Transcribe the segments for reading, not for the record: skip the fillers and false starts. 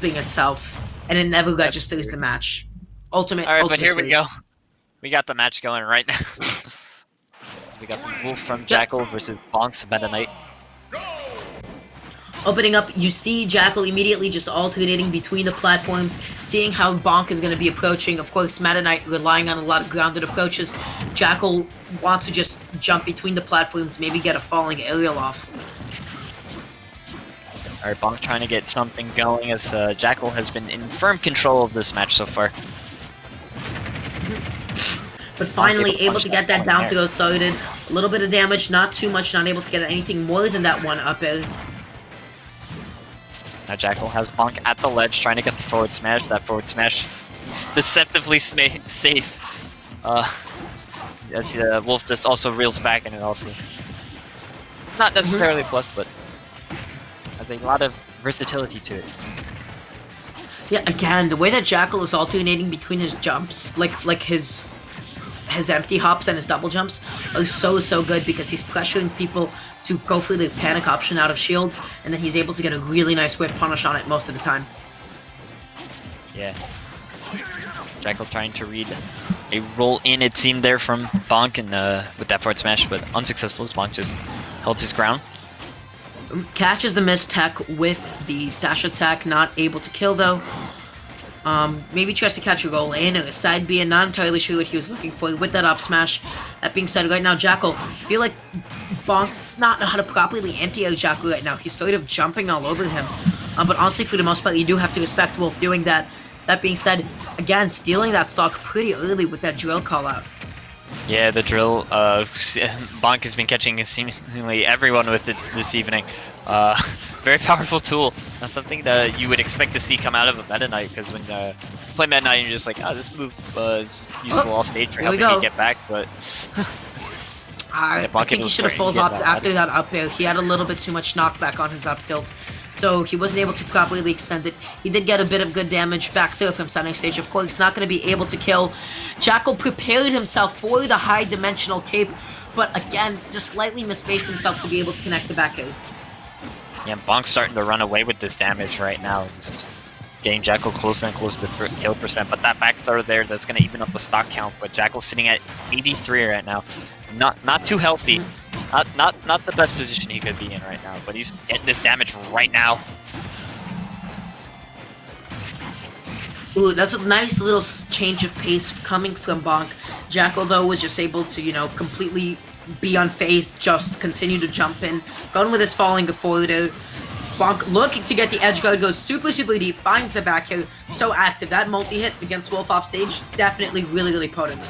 looping itself, and it never registers the match. Ultimate. All right, but ultimate here we speed. go. We got the match going right now. So we got the Wolf from Jakal versus Bonk's Meta Knight. Opening up, you see Jakal immediately just alternating between the platforms, seeing how Bonk is going to be approaching. Of course, Meta Knight relying on a lot of grounded approaches. Jakal wants to just jump between the platforms, maybe get a falling aerial off. Alright, Bonk trying to get something going as Jakal has been in firm control of this match so far. But finally able to get that down there. throw started. A little bit of damage, not too much, not able to get anything more than that one up air. Now Jakal has Bonk at the ledge trying to get the forward smash. That forward smash is deceptively safe. Wolf just also reels back and it also... It's not necessarily a plus, but has a lot of versatility to it. Yeah, again, the way that Jakal is alternating between his jumps, like his empty hops and his double jumps, are so good because he's pressuring people to go for the panic option out of shield, and then he's able to get a really nice whiff punish on it most of the time. Yeah. Jakal trying to read a roll in, it seemed there from Bonk and with that forward smash, but unsuccessful as Bonk just held his ground. Catches the miss tech with the dash attack, not able to kill though. Maybe tries to catch a roll in or a side B, and not entirely sure what he was looking for with that up smash. That being said, right now Jakal, I feel like Bonk does not know how to properly anti-air Jakal right now. He's sort of jumping all over him. But honestly, for the most part, you do have to respect Wolf doing that. That being said, again, stealing that stock pretty early with that drill call out. Yeah, the drill, Bonk has been catching seemingly everyone with it this evening. Very powerful tool. That's something that you would expect to see come out of a Meta Knight, because when you play Meta Knight, you're just like, oh, this move is useful off stage for helping me get back, but... I think he should have full hopped after that up air. He had a little bit too much knockback on his up tilt, so he wasn't able to properly extend it. He did get a bit of good damage back through from center stage. Of course, not going to be able to kill. Jakal prepared himself for the high dimensional cape, but again, just slightly misspaced himself to be able to connect the back air. Yeah, Bonk's starting to run away with this damage right now. Just getting Jakal closer and closer to kill percent, but that back throw there, that's going to even up the stock count. But Jakal's sitting at 83 right now. Not too healthy. Not the best position he could be in right now, but he's getting this damage right now. Ooh, that's a nice little change of pace coming from Bonk. Jakal, though, was just able to, completely be unfazed, just continue to jump in. Going with his falling forward. Bonk looking to get the edge guard, goes super deep, finds the back here. So active. That multi-hit against Wolf off stage, definitely really potent.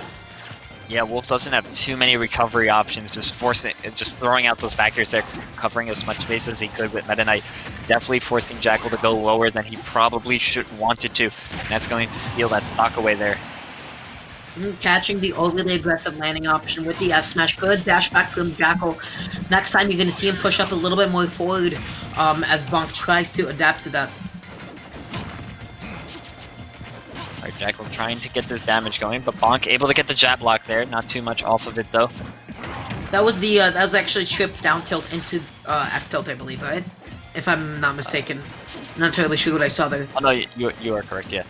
Yeah, Wolf doesn't have too many recovery options, just throwing out those back airs there, covering as much space as he could with Meta Knight. Definitely forcing Jakal to go lower than he probably wanted to, and that's going to steal that stock away there. Catching the overly aggressive landing option with the F smash. Good dash back from Jakal. Next time you're going to see him push up a little bit more forward as Bonk tries to adapt to that. Alright, Jakal trying to get this damage going, but Bonk able to get the jab block there. Not too much off of it though. That was actually trip down tilt into F tilt, I believe, right? If I'm not mistaken. I'm not entirely sure what I saw there. Oh no, you are correct, yeah.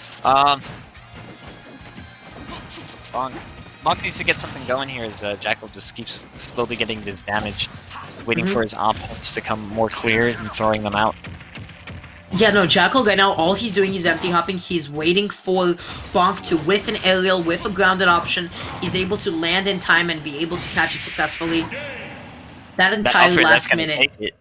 Bonk needs to get something going here as Jakal just keeps slowly getting this damage. Just waiting for his options to come more clear and throwing them out. Yeah, no, Jakal right now, all he's doing is empty hopping. He's waiting for Bonk to whiff an aerial, whiff a grounded option. He's able to land in time and be able to catch it successfully. That entire last minute...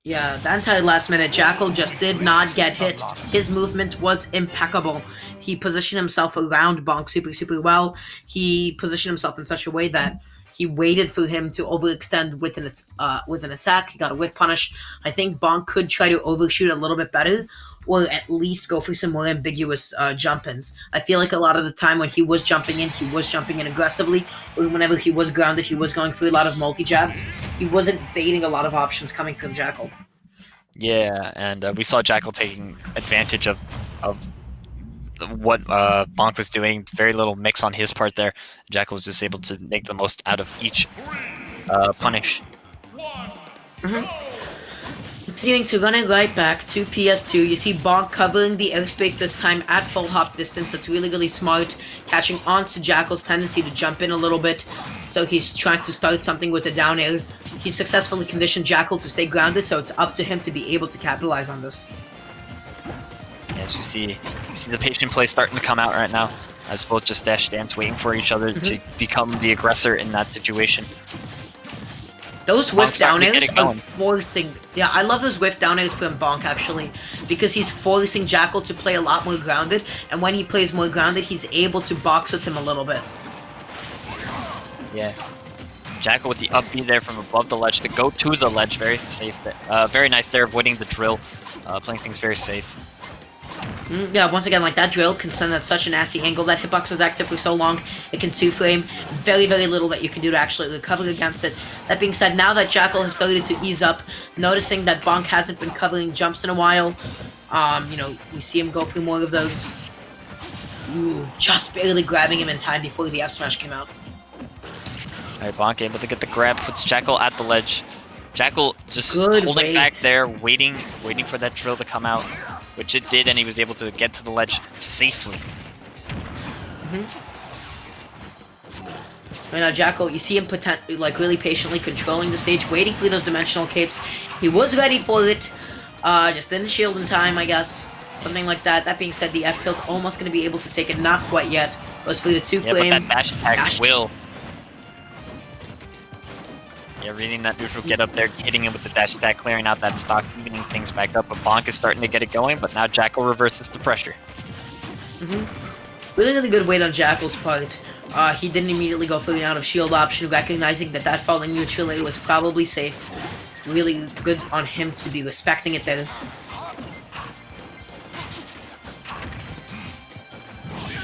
Yeah, that entire last minute, Jakal just did not get hit. His movement was impeccable. He positioned himself around Bonk super well. He positioned himself in such a way that he waited for him to overextend with an attack. He got a whiff punish. I think Bonk could try to overshoot a little bit better, or at least go for some more ambiguous jump-ins. I feel like a lot of the time when he was jumping in aggressively, or whenever he was grounded, he was going for a lot of multi-jabs. He wasn't baiting a lot of options coming from Jakal. Yeah, and we saw Jakal taking advantage of what Bonk was doing. Very little mix on his part there. Jakal was just able to make the most out of each punish. Continuing to run it right back to PS2, you see Bonk covering the airspace this time at full hop distance. That's really, really smart, catching on to Jakal's tendency to jump in a little bit, so he's trying to start something with a down air. He successfully conditioned Jakal to stay grounded, so it's up to him to be able to capitalize on this. As you see the patient play starting to come out right now, as both just dash dance, waiting for each other to become the aggressor in that situation. Those whiff down airs are going. forcing... Yeah, I love those whiff down airs from Bonk, actually, because he's forcing Jakal to play a lot more grounded, and when he plays more grounded, he's able to box with him a little bit. Yeah. Jakal with the up B there from above the ledge to go to the ledge. Very safe. Very nice there, avoiding the drill. Playing things very safe. Yeah, once again, like, that drill can send at such a nasty angle. That hitbox is active for so long, it can 2-frame. Very, very little that you can do to actually recover against it. That being said, now that Jakal has started to ease up, noticing that Bonk hasn't been covering jumps in a while, you know, we see him go through more of those. Ooh, just barely grabbing him in time before the F smash came out. Alright, Bonk able to get the grab, puts Jakal at the ledge. Jakal just Good holding wait. back there, waiting for that drill to come out, which it did, and he was able to get to the ledge safely. Right now, Jakal, you see him like really patiently controlling the stage, waiting for those dimensional capes. He was ready for it, just didn't shield in time, I guess. Something like that. That being said, the F tilt almost going to be able to take it, not quite yet. Goes for the 2-flame. Yeah, but that dash attack will. Yeah, reading that neutral get up there, hitting him with the dash attack, clearing out that stock, evening things back up. But Bonk is starting to get it going, but now Jakal reverses the pressure. Really, really good weight on Jakal's part. He didn't immediately go for the out of shield option, recognizing that that falling neutral air was probably safe. Really good on him to be respecting it there.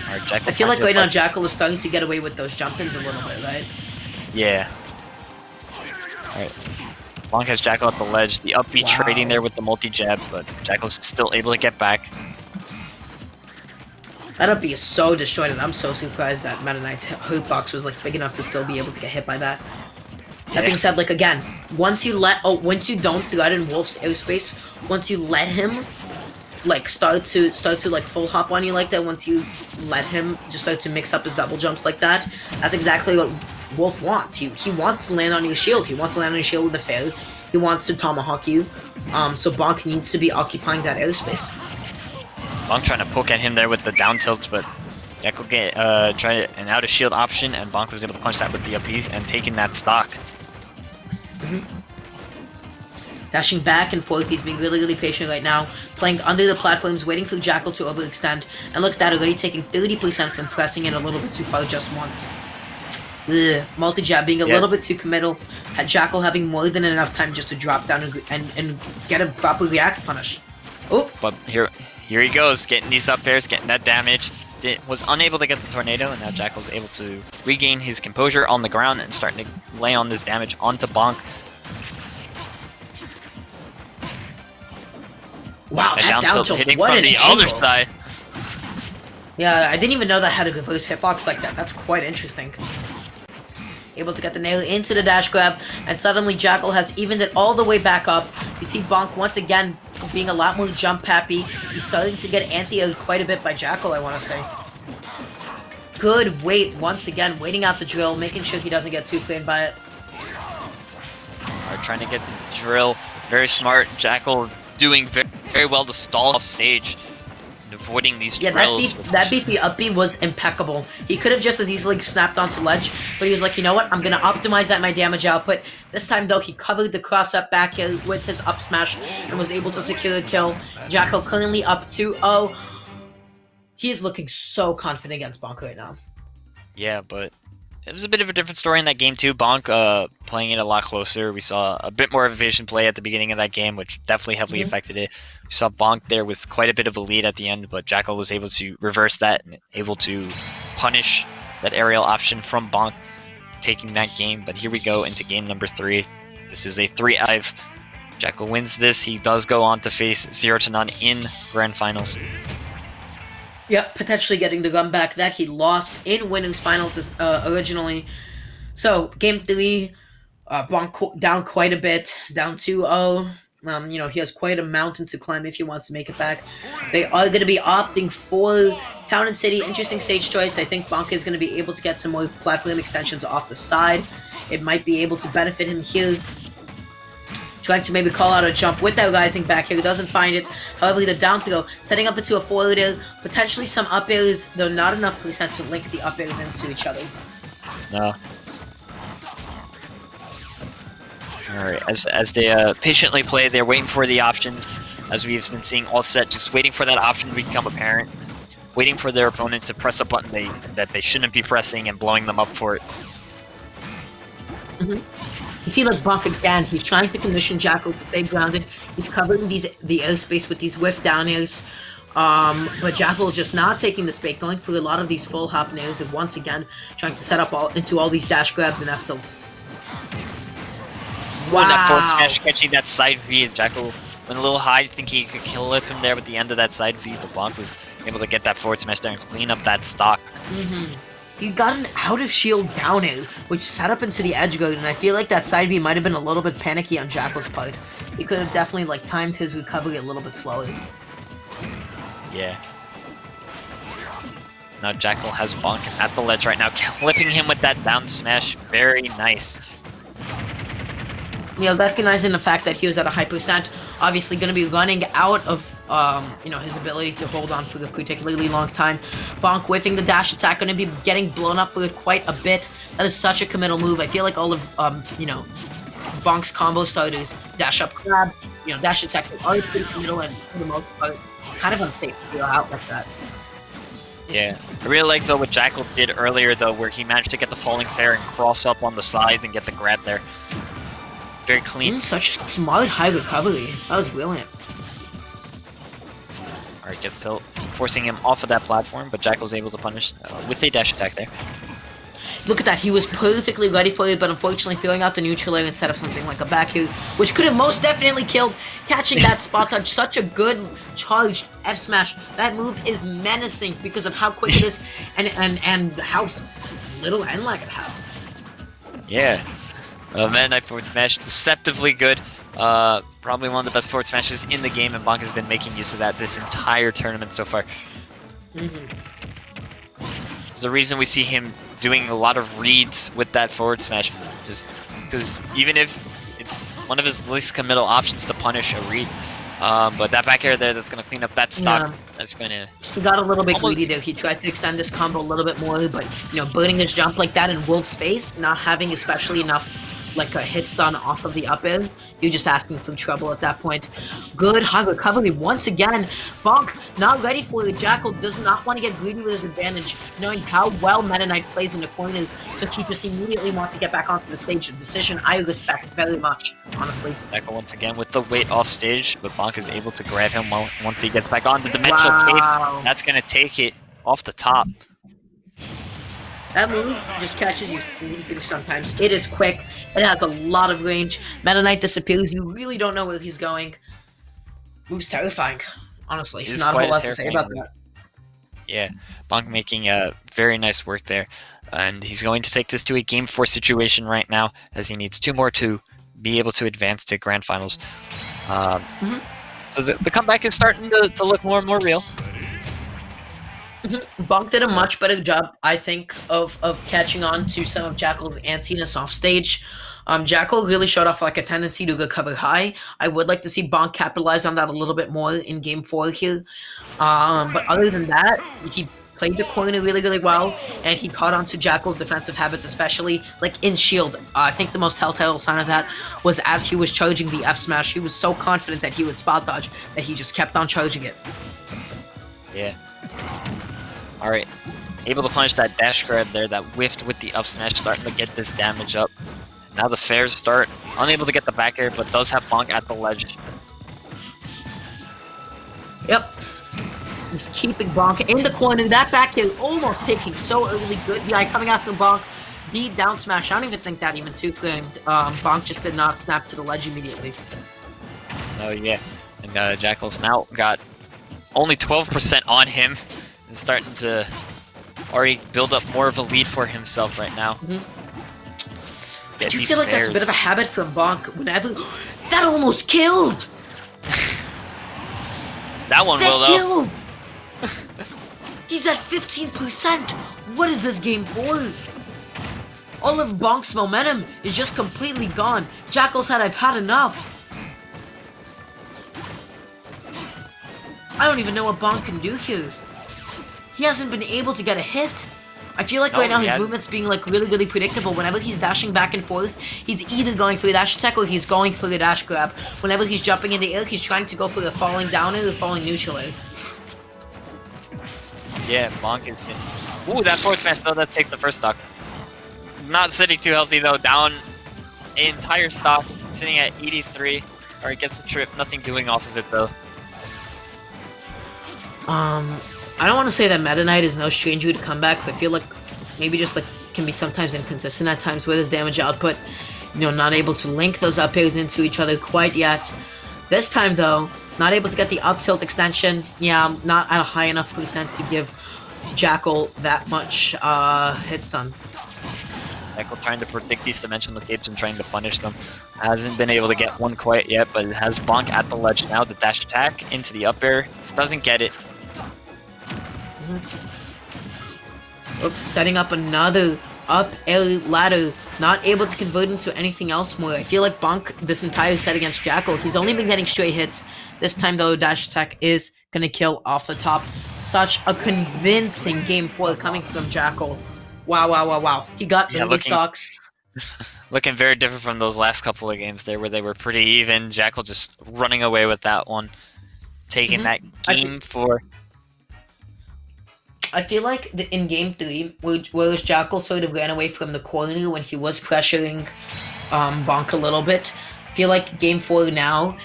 I feel like right now Jakal is starting to get away with those jump-ins a little bit, right? Yeah. Alright. Bonk has Jakal at the ledge. The up B trading there with the multi-jab, but Jakal's still able to get back. That up B is so destroyed, and I'm so surprised that Meta Knight's hitbox was like big enough to still be able to get hit by that. That being said, like again, once you don't threaten Wolf's airspace, once you let him like start to like full hop on you like that, once you let him just start to mix up his double jumps like that, that's exactly what Wolf wants. He wants to land on your shield. He wants to land on your shield with a fair. He wants to tomahawk you. So Bonk needs to be occupying that airspace. Bonk trying to poke at him there with the down tilts, but Jakal tried an out of shield option, and Bonk was able to punch that with the up Bs and taking that stock. Dashing back and forth, he's being really, really patient right now. Playing under the platforms, waiting for Jakal to overextend. And look at that, already taking 30% from pressing it a little bit too far just once. Multi-jab being a little bit too committal. Had Jakal having more than enough time just to drop down and get a proper react punish. Oh! But here he goes, getting these up airs, getting that damage. Was unable to get the tornado, and now Jakal's able to regain his composure on the ground and starting to lay on this damage onto Bonk. Wow, that down tilt, hitting what from an the angle. other side. Yeah, I didn't even know that had a reverse hitbox like that. That's quite interesting. Able to get the nail into the dash grab, and suddenly Jakal has evened it all the way back up. You see Bonk once again being a lot more jump happy. He's starting to get anti-aired quite a bit by Jakal, I want to say. Good weight once again, waiting out the drill, making sure he doesn't get too framed by it. Trying to get the drill. Very smart. Jakal doing very, very well to stall off stage. Avoiding these drills. That beefy up B was impeccable. He could have just as easily snapped onto ledge, but he was like, you know what, I'm gonna optimize that my damage output. This time though, he covered the cross up back with his up smash and was able to secure a kill. Jakal currently up 2-0. He is looking so confident against Bonk right now. Yeah, but it was a bit of a different story in that game too. Bonk playing it a lot closer. We saw a bit more evasion play at the beginning of that game, which definitely heavily affected it. We saw Bonk there with quite a bit of a lead at the end, but Jakal was able to reverse that and able to punish that aerial option from Bonk, taking that game. But here we go into game number 3. This is a 3-5. Jakal wins this. He does go on to face 0-0 in Grand Finals. Yep, potentially getting the run back that he lost in winners finals originally. So, game 3, Bonk down quite a bit, down 2-0. You know, he has quite a mountain to climb if he wants to make it back. They are going to be opting for Town and City. Interesting stage choice. I think BONK is going to be able to get some more platform extensions off the side. It might be able to benefit him here. Trying to maybe call out a jump with that rising back here. Doesn't find it. However, the down throw, setting up into a forward air. Potentially some up airs, though not enough percent to link the up airs into each other. No. Alright, as they patiently play, they're waiting for the options, as we've been seeing all set, just waiting for that option to become apparent, waiting for their opponent to press a button that they shouldn't be pressing and blowing them up for it. You see, like, BONK again, he's trying to condition Jakal to stay grounded. He's covering the airspace with these whiff down airs. But Jakal is just not taking the bait, going through a lot of these full hop airs, and once again, trying to set up into all these dash grabs and F-tilts. Wow. And that forward smash catching that side V, and Jakal went a little high. I think he could kill him there with the end of that side V, but BONK was able to get that forward smash there and clean up that stock. He got an out of shield down air, which set up into the edge guard, and I feel like that side B might have been a little bit panicky on Jakal's part. He could have definitely like timed his recovery a little bit slower. Yeah. Now Jakal has BONK at the ledge right now, clipping him with that down smash. Very nice. You know, recognizing the fact that he was at a high percent, obviously going to be running out of, you know, his ability to hold on for a particularly long time. BONK whiffing the dash attack, going to be getting blown up with quite a bit. That is such a committal move. I feel like all of, you know, BONK's combo starters, dash up grab, you know, dash attack, they are pretty committal and for the most part, kind of unsafe to go out like that. Yeah, I really like though what Jakal did earlier though, where he managed to get the falling fair and cross up on the sides and get the grab there. Very clean. Such a smart high recovery. That was brilliant. Alright, gets tilt, forcing him off of that platform, but Jakal's able to punish with a dash attack there. Look at that, he was perfectly ready for it, but unfortunately throwing out the neutral air instead of something like a back air, which could have most definitely killed. Catching that spot touch, such a good charged F smash. That move is menacing because of how quick it is and how little end lag it has. Yeah. Meta Knight forward smash, deceptively good. Probably one of the best forward smashes in the game, and BONK has been making use of that this entire tournament so far. There's the reason we see him doing a lot of reads with that forward smash, just because even if it's one of his least committal options to punish a read, but that back air there that's going to clean up that stock, that's going to... He got a little bit greedy there. He tried to extend this combo a little bit more, but, you know, burning his jump like that in Wolf's face, not having especially enough like a hit stun off of the up air, you're just asking for trouble at that point. Good high recovery once again. BONK not ready for it. Jakal does not want to get greedy with his advantage, knowing how well Meta Knight plays in the corner, so he just immediately wants to get back onto the stage. A decision I respect very much, honestly. Jakal once again with the weight off stage, but BONK is able to grab him once he gets back on the dimensional cape. That's going to take it off the top. That move just catches you sleeping sometimes. It is quick. It has a lot of range. Meta Knight disappears. You really don't know where he's going. Move's terrifying, honestly. Not a whole lot to say about that. Yeah, BONK making very nice work there. And he's going to take this to a Game 4 situation right now, as he needs 2 more to be able to advance to Grand Finals. So the comeback is starting to look more and more real. BONK did a much better job, I think, of catching on to some of Jakal's antsiness off stage. Jakal really showed off like a tendency to recover high. I would like to see BONK capitalize on that a little bit more in Game 4 here. But other than that, he played the corner really, really well, and he caught on to Jakal's defensive habits, especially like in shield. I think the most telltale sign of that was as he was charging the F smash. He was so confident that he would spot dodge that he just kept on charging it. Yeah. Alright, able to punish that dash grab there, that whiffed with the up smash, starting to get this damage up. Now the fairs start, unable to get the back air, but does have BONK at the ledge. Yep. Just keeping BONK in the corner. That back air almost taking so early. Good BI coming after BONK. The down smash, I don't even think that even two-framed. BONK just did not snap to the ledge immediately. Oh yeah, and Jakal's now got only 12% on him. And starting to already build up more of a lead for himself right now. I do feel like that's a bit of a habit from BONK. Whenever that almost killed. That one will, That though. kill! He's at 15%! What is this game for? All of BONK's momentum is just completely gone. Jakal said, I've had enough. I don't even know what BONK can do here. He hasn't been able to get a hit. I feel like right now his movement's being like really predictable. Whenever he's dashing back and forth, he's either going for the dash attack or he's going for the dash grab. Whenever he's jumping in the air, he's trying to go for the falling down air or falling neutral air. Yeah, BONK is been... Ooh, that forward smash still does take the first stock. Not sitting too healthy though, down an entire stock, sitting at 83. Or it gets a trip, nothing doing off of it though. I don't want to say that Meta Knight is no stranger to comebacks. I feel like maybe just like can be sometimes inconsistent at times with his damage output. You know, not able to link those up airs into each other quite yet. This time though, not able to get the up tilt extension. Yeah, not at a high enough percent to give Jakal that much hit stun. Jakal trying to predict these dimensional gaps and trying to punish them. Hasn't been able to get one quite yet, but it has BONK at the ledge now. The dash attack into the up air. Doesn't get it. Oh, setting up another up air ladder. Not able to convert into anything else more. I feel like BONK this entire set against Jakal, he's only been getting straight hits. This time though, dash attack is gonna kill off the top. Such a convincing game 4 coming from Jakal. Wow. He got early stocks. Looking very different from those last couple of games there where they were pretty even. Jakal just running away with that one. Taking that game 4. I feel like in game 3, whereas Jakal sort of ran away from the corner when he was pressuring BONK a little bit, I feel like game 4 now,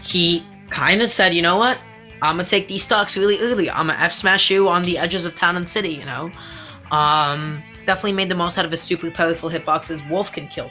he kind of said, you know what, I'm gonna take these stocks really early. I'm gonna F-smash you on the edges of town and city, you know? Definitely made the most out of his super powerful hitboxes. Wolf can kill